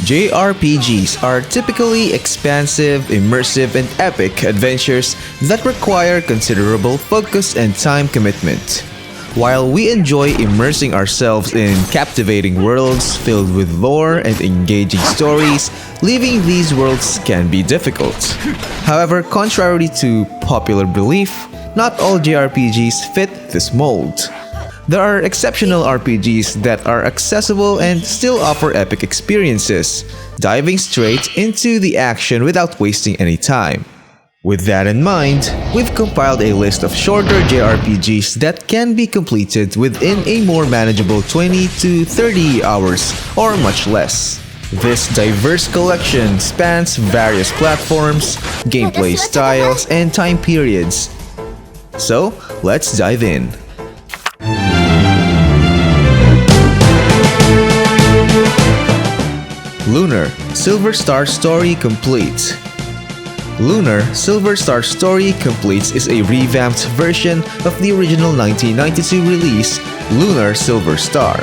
JRPGs are typically expansive, immersive, and epic adventures that require considerable focus and time commitment. While we enjoy immersing ourselves in captivating worlds filled with lore and engaging stories, leaving these worlds can be difficult. However, contrary to popular belief, not all JRPGs fit this mold. There are exceptional RPGs that are accessible and still offer epic experiences, diving straight into the action without wasting any time. With that in mind, we've compiled a list of shorter JRPGs that can be completed within a more manageable 20 to 30 hours or much less. This diverse collection spans various platforms, gameplay styles, and time periods. So, let's dive in. Lunar Silver Star Story Complete. Lunar Silver Star Story Complete is a revamped version of the original 1992 release, Lunar Silver Star,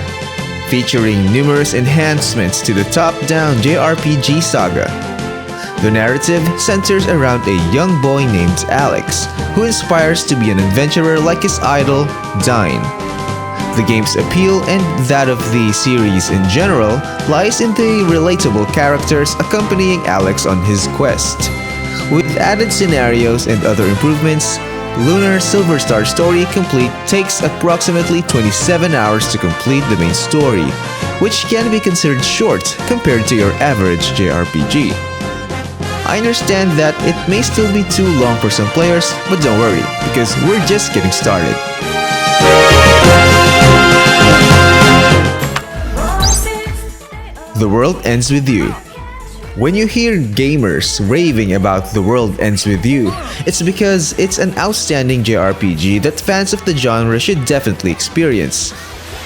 featuring numerous enhancements to the top-down JRPG saga. The narrative centers around a young boy named Alex, who aspires to be an adventurer like his idol, Dyne. The game's appeal and that of the series in general lies in the relatable characters accompanying Alex on his quest. With added scenarios and other improvements, Lunar Silver Star Story Complete takes approximately 27 hours to complete the main story, which can be considered short compared to your average JRPG. I understand that it may still be too long for some players, but don't worry, because we're just getting started. The World Ends With You. When you hear gamers raving about The World Ends With You, it's because it's an outstanding JRPG that fans of the genre should definitely experience.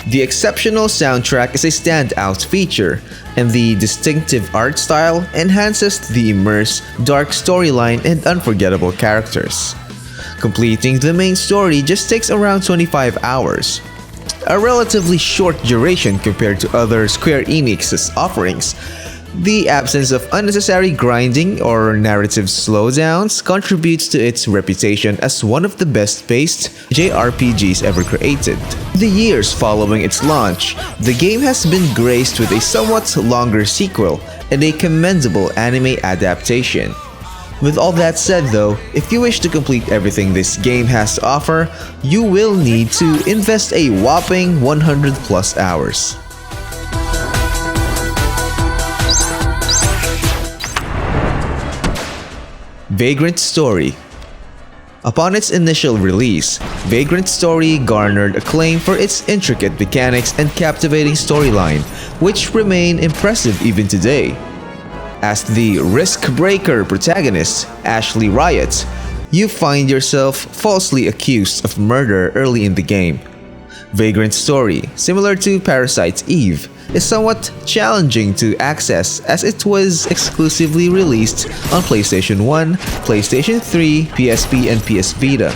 The exceptional soundtrack is a standout feature, and the distinctive art style enhances the immersive, dark storyline and unforgettable characters. Completing the main story just takes around 25 hours. A relatively short duration compared to other Square Enix's offerings. The absence of unnecessary grinding or narrative slowdowns contributes to its reputation as one of the best-paced JRPGs ever created. The years following its launch, the game has been graced with a somewhat longer sequel and a commendable anime adaptation. With all that said though, if you wish to complete everything this game has to offer, you will need to invest a whopping 100 plus hours. Vagrant Story. Upon its initial release, Vagrant Story garnered acclaim for its intricate mechanics and captivating storyline, which remain impressive even today. As the risk-breaker protagonist, Ashley Riot, you find yourself falsely accused of murder early in the game. Vagrant Story, similar to Parasite Eve, is somewhat challenging to access as it was exclusively released on PlayStation 1, PlayStation 3, PSP, and PS Vita.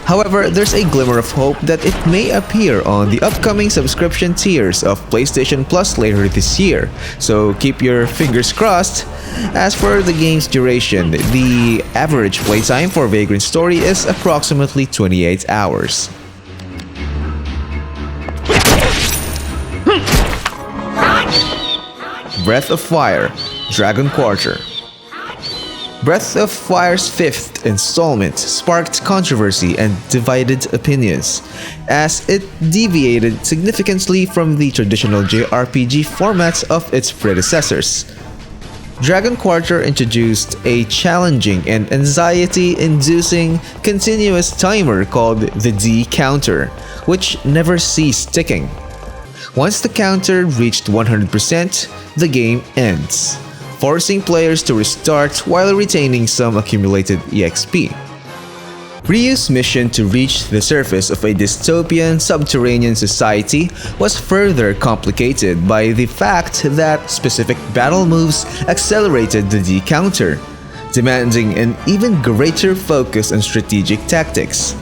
However, there's a glimmer of hope that it may appear on the upcoming subscription tiers of PlayStation Plus later this year, so keep your fingers crossed. As for the game's duration, the average playtime for Vagrant Story is approximately 28 hours. Breath of Fire, Dragon Quarter. Breath of Fire's fifth installment sparked controversy and divided opinions, as it deviated significantly from the traditional JRPG formats of its predecessors. Dragon Quarter introduced a challenging and anxiety-inducing continuous timer called the D counter, which never ceased ticking. Once the counter reached 100%, the game ends, forcing players to restart while retaining some accumulated EXP. Ryu's mission to reach the surface of a dystopian subterranean society was further complicated by the fact that specific battle moves accelerated the D counter, demanding an even greater focus on strategic tactics.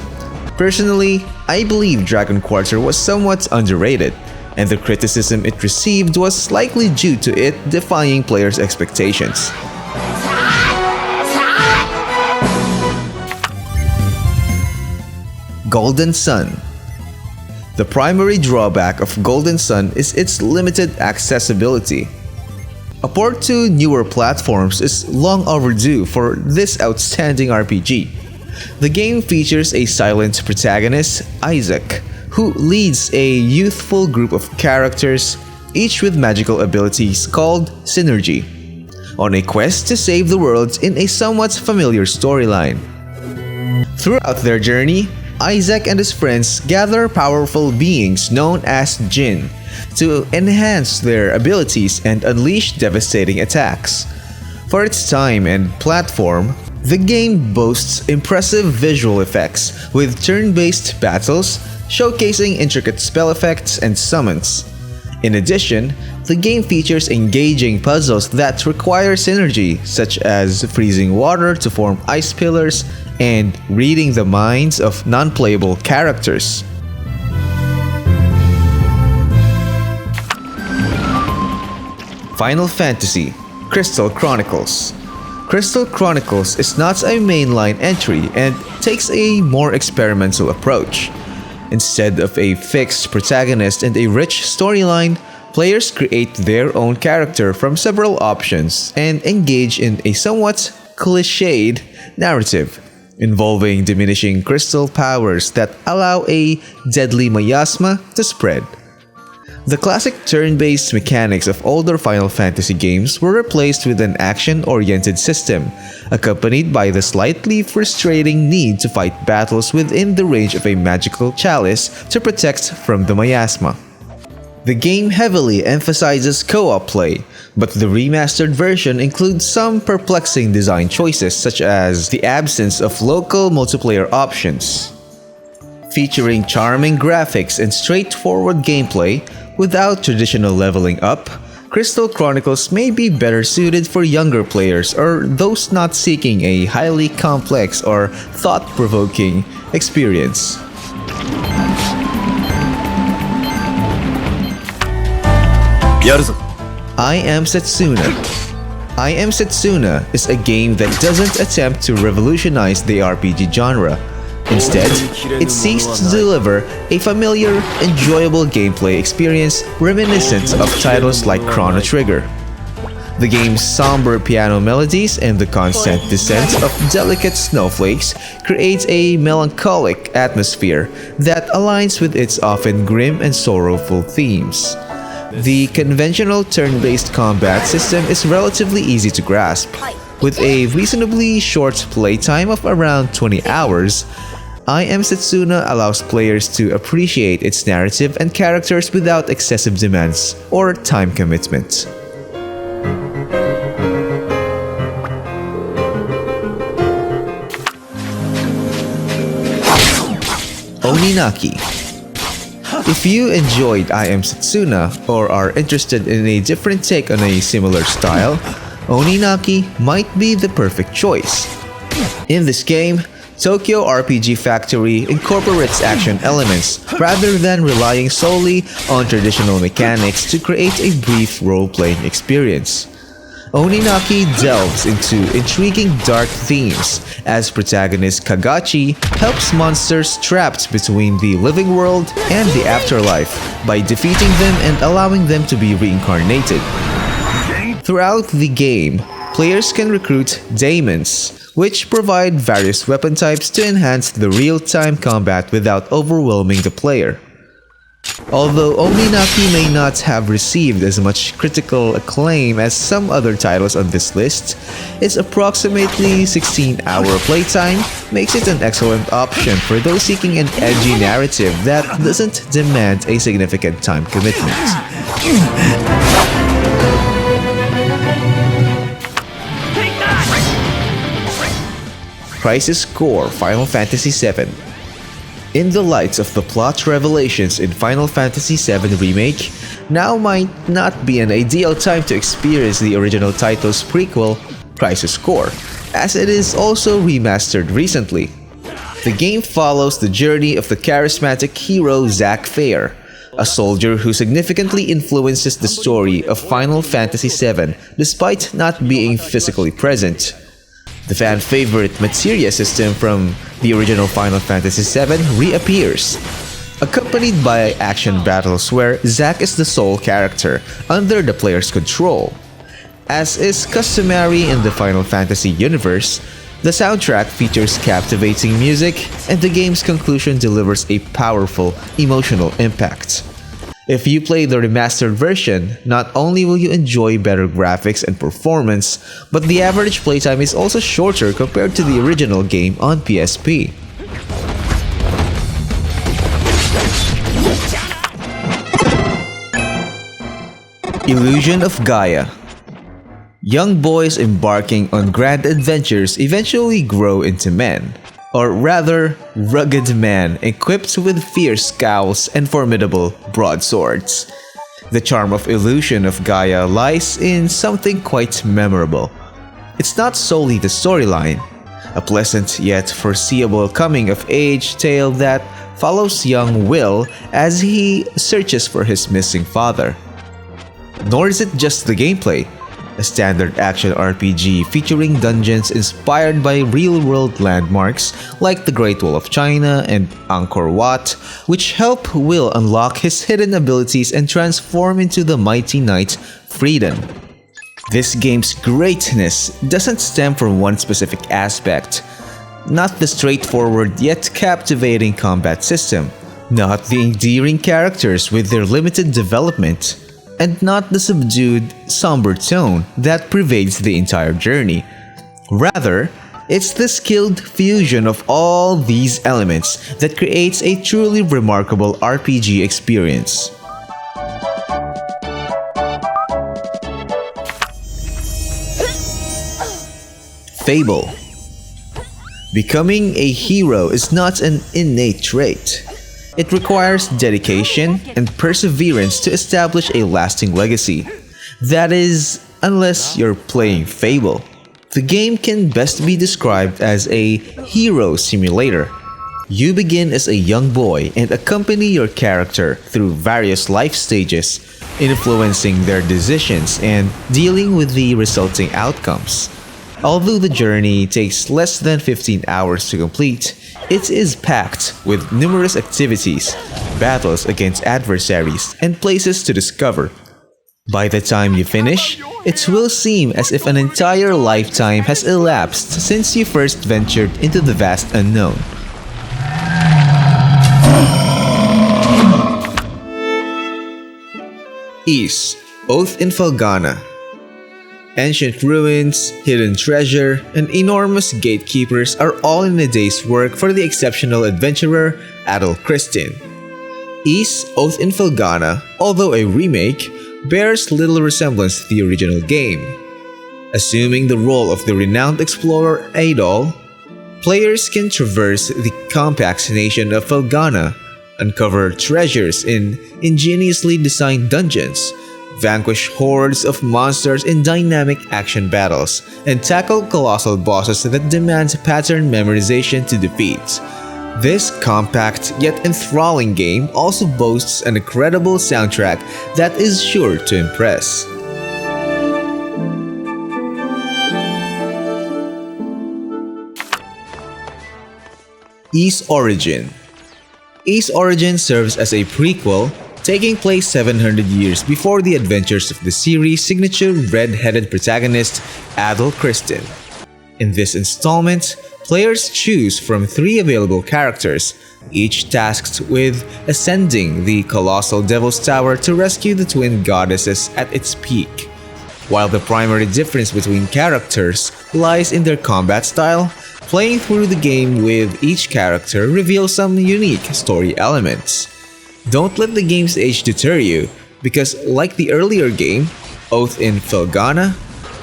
Personally, I believe Dragon Quarter was somewhat underrated. and the criticism it received was likely due to it defying players' expectations. Golden Sun. The primary drawback of Golden Sun is its limited accessibility. A port to newer platforms is long overdue for this outstanding RPG. The game features a silent protagonist, Isaac, who leads a youthful group of characters, each with magical abilities called Synergy, on a quest to save the world in a somewhat familiar storyline. Throughout their journey, Isaac and his friends gather powerful beings known as Jinn to enhance their abilities and unleash devastating attacks. For its time and platform, the game boasts impressive visual effects with turn-based battles showcasing intricate spell effects and summons. In addition, the game features engaging puzzles that require synergy, such as freezing water to form ice pillars and reading the minds of non-playable characters. Final Fantasy Crystal Chronicles. Crystal Chronicles is not a mainline entry and takes a more experimental approach. Instead of a fixed protagonist and a rich storyline, players create their own character from several options and engage in a somewhat cliched narrative involving diminishing crystal powers that allow a deadly miasma to spread. The classic turn-based mechanics of older Final Fantasy games were replaced with an action-oriented system, accompanied by the slightly frustrating need to fight battles within the range of a magical chalice to protect from the miasma. The game heavily emphasizes co-op play, but the remastered version includes some perplexing design choices such as the absence of local multiplayer options. Featuring charming graphics and straightforward gameplay, without traditional leveling up, Crystal Chronicles may be better suited for younger players or those not seeking a highly complex or thought-provoking experience. I Am Setsuna. I Am Setsuna is a game that doesn't attempt to revolutionize the RPG genre. Instead, it seeks to deliver a familiar, enjoyable gameplay experience reminiscent of titles like Chrono Trigger. The game's somber piano melodies and the constant descent of delicate snowflakes creates a melancholic atmosphere that aligns with its often grim and sorrowful themes. The conventional turn-based combat system is relatively easy to grasp. With a reasonably short playtime of around 20 hours, I Am Setsuna allows players to appreciate its narrative and characters without excessive demands or time commitment. Oninaki. If you enjoyed I Am Setsuna or are interested in a different take on a similar style, Oninaki might be the perfect choice. In this game, Tokyo RPG Factory incorporates action elements rather than relying solely on traditional mechanics to create a brief role-playing experience. Oninaki delves into intriguing dark themes as protagonist Kagachi helps monsters trapped between the living world and the afterlife by defeating them and allowing them to be reincarnated. Throughout the game, players can recruit daemons, which provide various weapon types to enhance the real-time combat without overwhelming the player. Although Oninaki may not have received as much critical acclaim as some other titles on this list, its approximately 16-hour playtime makes it an excellent option for those seeking an edgy narrative that doesn't demand a significant time commitment. Crisis Core Final Fantasy VII. In the light of the plot revelations in Final Fantasy VII Remake, now might not be an ideal time to experience the original title's prequel, Crisis Core, as it is also remastered recently. The game follows the journey of the charismatic hero Zack Fair, a soldier who significantly influences the story of Final Fantasy VII despite not being physically present. The fan favorite materia system from the original Final Fantasy VII reappears, accompanied by action battles where Zack is the sole character under the player's control. As is customary in the Final Fantasy universe, the soundtrack features captivating music, and the game's conclusion delivers a powerful emotional impact. If you play the remastered version, not only will you enjoy better graphics and performance, but the average playtime is also shorter compared to the original game on PSP. Illusion of Gaia. Young boys embarking on grand adventures eventually grow into men, or rather, rugged men equipped with fierce scowls and formidable broadswords. The charm of Illusion of Gaia lies in something quite memorable. It's not solely the storyline, a pleasant yet foreseeable coming-of-age tale that follows young Will as he searches for his missing father. Nor is it just the gameplay. A standard action RPG featuring dungeons inspired by real-world landmarks like the Great Wall of China and Angkor Wat, which help Will unlock his hidden abilities and transform into the mighty knight Freedom. This game's greatness doesn't stem from one specific aspect. Not the straightforward yet captivating combat system, not the endearing characters with their limited development, and not the subdued, somber tone that pervades the entire journey. Rather, it's the skilled fusion of all these elements that creates a truly remarkable RPG experience. Fable. Becoming a hero is not an innate trait. It requires dedication and perseverance to establish a lasting legacy. That is, unless you're playing Fable. The game can best be described as a hero simulator. You begin as a young boy and accompany your character through various life stages, influencing their decisions and dealing with the resulting outcomes. Although the journey takes less than 15 hours to complete, it is packed with numerous activities, battles against adversaries, and places to discover. By the time you finish, it will seem as if an entire lifetime has elapsed since you first ventured into the vast unknown. Ys, Oath in Felghana. Ancient ruins, hidden treasure, and enormous gatekeepers are all in a day's work for the exceptional adventurer Adol Christin. Ys, Oath in Felghana, although a remake, bears little resemblance to the original game. Assuming the role of the renowned explorer Adol, players can traverse the compact nation of Felghana, uncover treasures in ingeniously designed dungeons, vanquish hordes of monsters in dynamic action battles, and tackle colossal bosses that demand pattern memorization to defeat. This compact yet enthralling game also boasts an incredible soundtrack that is sure to impress. Ys Origin. Ys Origin serves as a prequel, taking place 700 years before the adventures of the series' signature red-headed protagonist, Adol Christin. In this installment, players choose from 3 available characters, each tasked with ascending the colossal Devil's Tower to rescue the twin goddesses at its peak. While the primary difference between characters lies in their combat style, playing through the game with each character reveals some unique story elements. Don't let the game's age deter you, because like the earlier game, Oath in Felghana,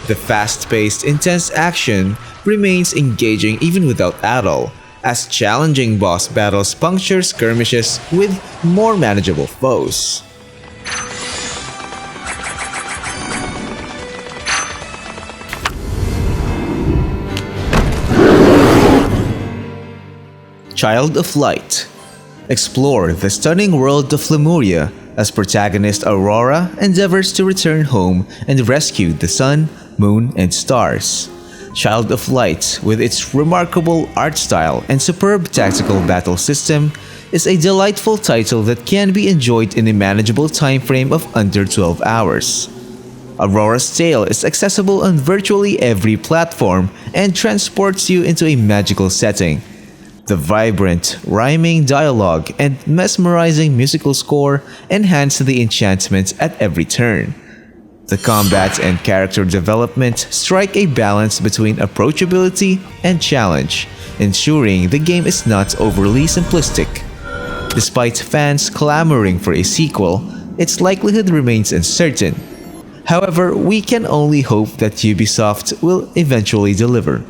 the fast-paced, intense action remains engaging even without Adol, as challenging boss battles puncture skirmishes with more manageable foes. Child of Light. Explore the stunning world of Lemuria as protagonist Aurora endeavors to return home and rescue the sun, moon, and stars. Child of Light, with its remarkable art style and superb tactical battle system, is a delightful title that can be enjoyed in a manageable time frame of under 12 hours. Aurora's Tale is accessible on virtually every platform and transports you into a magical setting. The vibrant, rhyming dialogue and mesmerizing musical score enhance the enchantment at every turn. The combat and character development strike a balance between approachability and challenge, ensuring the game is not overly simplistic. Despite fans clamoring for a sequel, its likelihood remains uncertain. However, we can only hope that Ubisoft will eventually deliver.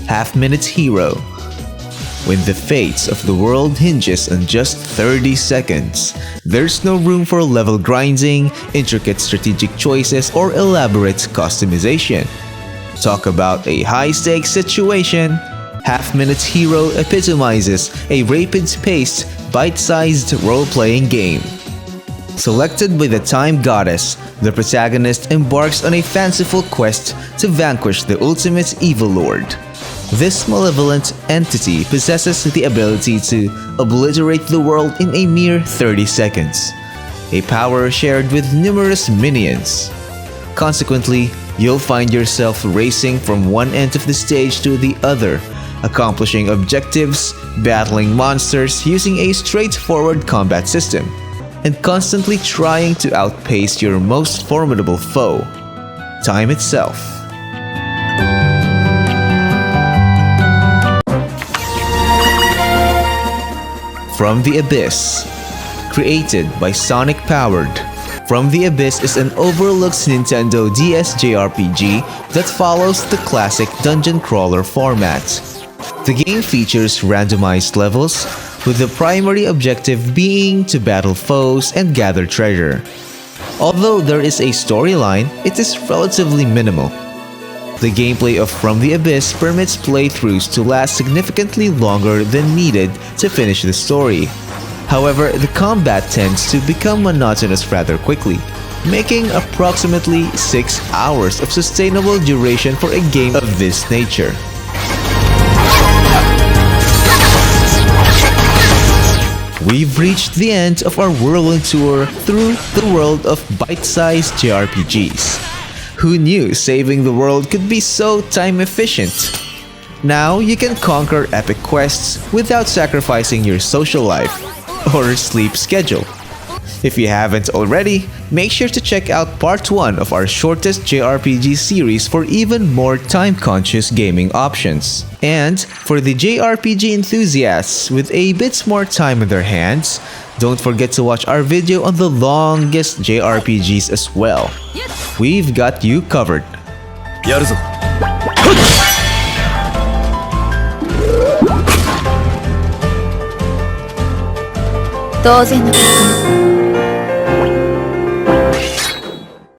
Half-Minute Hero. When the fate of the world hinges on just 30 seconds, there's no room for level grinding, intricate strategic choices, or elaborate customization. Talk about a high-stakes situation. Half-Minute Hero epitomizes a rapid-paced, bite-sized role-playing game. Selected by the Time Goddess, the protagonist embarks on a fanciful quest to vanquish the ultimate evil lord. This malevolent entity possesses the ability to obliterate the world in a mere 30 seconds, a power shared with numerous minions. Consequently, you'll find yourself racing from one end of the stage to the other, accomplishing objectives, battling monsters using a straightforward combat system, and constantly trying to outpace your most formidable foe, time itself. From the Abyss. Created by Sonic Powered, From the Abyss is an overlooked Nintendo DS JRPG that follows the classic dungeon crawler format. The game features randomized levels, with the primary objective being to battle foes and gather treasure. Although there is a storyline, it is relatively minimal. The gameplay of From the Abyss permits playthroughs to last significantly longer than needed to finish the story. However, the combat tends to become monotonous rather quickly, making approximately 6 hours of sustainable duration for a game of this nature. We've reached the end of our whirlwind tour through the world of bite-sized JRPGs. Who knew saving the world could be so time efficient? Now you can conquer epic quests without sacrificing your social life or sleep schedule. If you haven't already, make sure to check out part 1 of our shortest JRPG series for even more time-conscious gaming options. And for the JRPG enthusiasts with a bit more time on their hands, don't forget to watch our video on the longest JRPGs as well. We've got you covered. やるぞ。当然の結果ね。